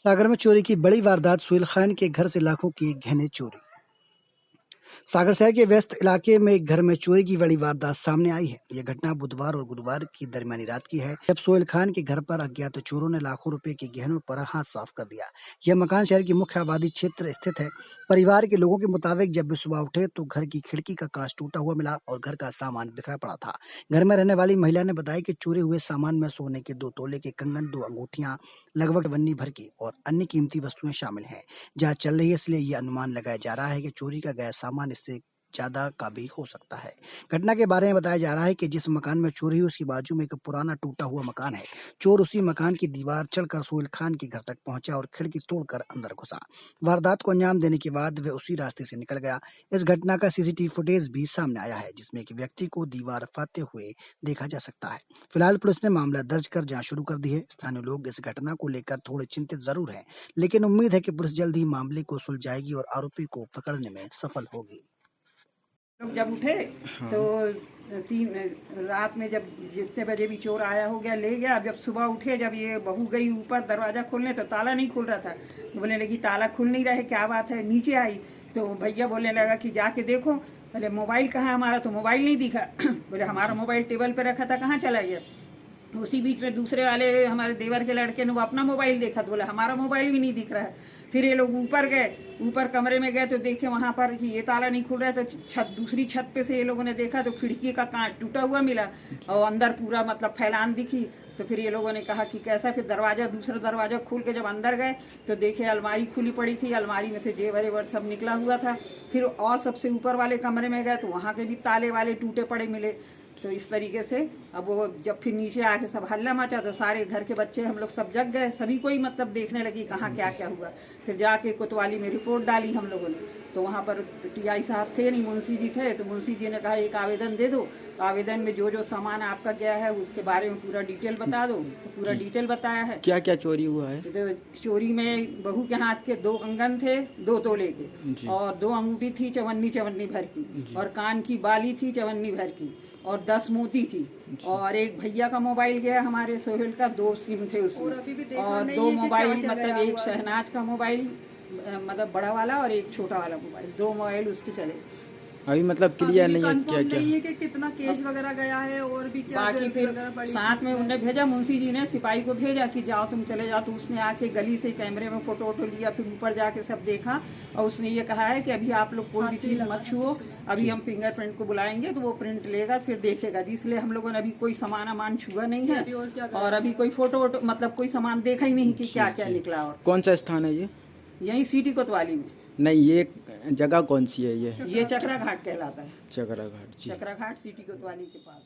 सागर में चोरी की बड़ी वारदात। सुहेल खान के घर से लाखों के गहने चोरी। सागर शहर के व्यस्त इलाके में एक घर में चोरी की बड़ी वारदात सामने आई है। यह घटना बुधवार और गुरुवार की दरमियानी रात की है, जब सुहेल खान के घर पर अज्ञात चोरों ने लाखों रुपए के गहनों पर हाथ साफ कर दिया। यह मकान शहर की मुख्य आबादी क्षेत्र स्थित है। परिवार के लोगों के मुताबिक जब वे सुबह उठे तो घर की खिड़की का कांच टूटा हुआ मिला और घर का सामान बिखरा पड़ा था। घर में रहने वाली महिला ने बताया कि चोरी हुए सामान में सोने के 2 तोले के कंगन, 2 अंगूठियां, लगभग वन्नी भर की और अन्य कीमती वस्तुएं शामिल हैं। जांच चल रही है, इसलिए यह अनुमान लगाया जा रहा है कि चोरी का गया सामान इससे ज्यादा का भी हो सकता है। घटना के बारे में बताया जा रहा है कि जिस मकान में चोरी हुई उसकी बाजू में एक पुराना टूटा हुआ मकान है। चोर उसी मकान की दीवार चढ़कर सुहेल खान के घर तक पहुंचा और खिड़की तोड़कर अंदर घुसा। वारदात को अंजाम देने के बाद वह उसी रास्ते से निकल गया। इस घटना का सीसीटीवी फुटेज भी सामने आया है, जिसमें एक व्यक्ति को दीवार फाड़ते हुए देखा जा सकता है। फिलहाल पुलिस ने मामला दर्ज कर जांच शुरू कर दी है। स्थानीय लोग इस घटना को लेकर थोड़े चिंतित जरूर हैं, लेकिन उम्मीद है कि पुलिस जल्द ही मामले को सुलझाएगी और आरोपी को पकड़ने में सफल होगी। लोग जब उठे तो तीन रात में जब जितने बजे भी चोर आया हो गया ले गया। अब जब सुबह उठे, जब ये बहू गई ऊपर दरवाज़ा खोलने तो ताला नहीं खुल रहा था। तो बोलने लगी ताला खुल नहीं रहा है, क्या बात है। नीचे आई तो भैया बोलने लगा कि जाके देखो। बोले मोबाइल कहाँ है हमारा, तो मोबाइल नहीं दिखा। बोले हमारा मोबाइल टेबल पे रखा था, कहाँ चला गया। उसी बीच में दूसरे वाले हमारे देवर के लड़के ने वो अपना मोबाइल देखा तो बोला हमारा मोबाइल भी नहीं दिख रहा है। फिर ये लोग ऊपर गए, ऊपर कमरे में गए तो देखे वहाँ पर कि ये ताला नहीं खुल रहा है। तो दूसरी छत पे से ये लोगों ने देखा तो खिड़की का कांच टूटा हुआ मिला और अंदर पूरा मतलब फैलान दिखी। तो फिर ये लोगों ने कहा कि कैसा। फिर दूसरा दरवाज़ा खोल के जब अंदर गए तो देखे अलमारी खुली पड़ी थी, अलमारी में से जेवर वेवर सब निकला हुआ था। फिर और सबसे ऊपर वाले कमरे में गए तो वहाँ के भी ताले वाले टूटे पड़े मिले। तो इस तरीके से अब वो जब फिर नीचे आके सब हल्ला मचा तो सारे घर के बच्चे हम लोग सब जग गए। सभी कोई मतलब देखने लगी कहाँ क्या क्या हुआ। फिर जाके कोतवाली में रिपोर्ट डाली हम लोगों ने। तो वहाँ पर टीआई साहब थे नहीं, मुंशी जी थे। तो मुंशी जी ने कहा एक आवेदन दे दो, तो आवेदन में जो जो सामान आपका गया है उसके बारे में पूरा डिटेल बता दो। तो पूरा डिटेल बताया है। क्या क्या चोरी हुआ है। तो चोरी में बहू के हाथ के 2 कंगन थे 2 तोले के, और 2 अंगूठी थी चवन्नी चवन्नी भर की, और कान की बाली थी चवन्नी भर की, और 10 मोती थी। और एक भैया का मोबाइल गया हमारे सोहेल का, 2 सिम थे उसमें, और 2 मोबाइल मतलब एक शहनाज का मोबाइल मतलब बड़ा वाला और एक छोटा वाला मोबाइल, 2 मोबाइल उसके चले। अभी मतलब क्लियर नहीं है क्या क्या नहीं है कि कितना केस वगैरह गया है और भी क्या बाकी फिर साथ में उन्हें भेजा, मुंशी जी ने सिपाही को भेजा कि जाओ तुम चले जाओ। तो उसने आके गली से कैमरे में फोटो वोटो लिया, फिर ऊपर जाके सब देखा और उसने ये कहा है कि अभी आप लोग कोई भी चीज़ मत छुओ, अभी हम फिंगरप्रिंट को बुलाएंगे तो वो प्रिंट लेगा फिर देखेगा। इसलिए हम लोगों ने अभी कोई सामान छुआ नहीं है और अभी कोई फोटो वोटो मतलब कोई सामान देखा ही नहीं कि क्या क्या निकला। और कौन सा स्थान है ये। यही सिटी कोतवाली में। नहीं, ये जगह कौन सी है ये चकरा घाट कहलाता है। चकरा घाट। चकरा घाट सिटी कोतवाली के पास।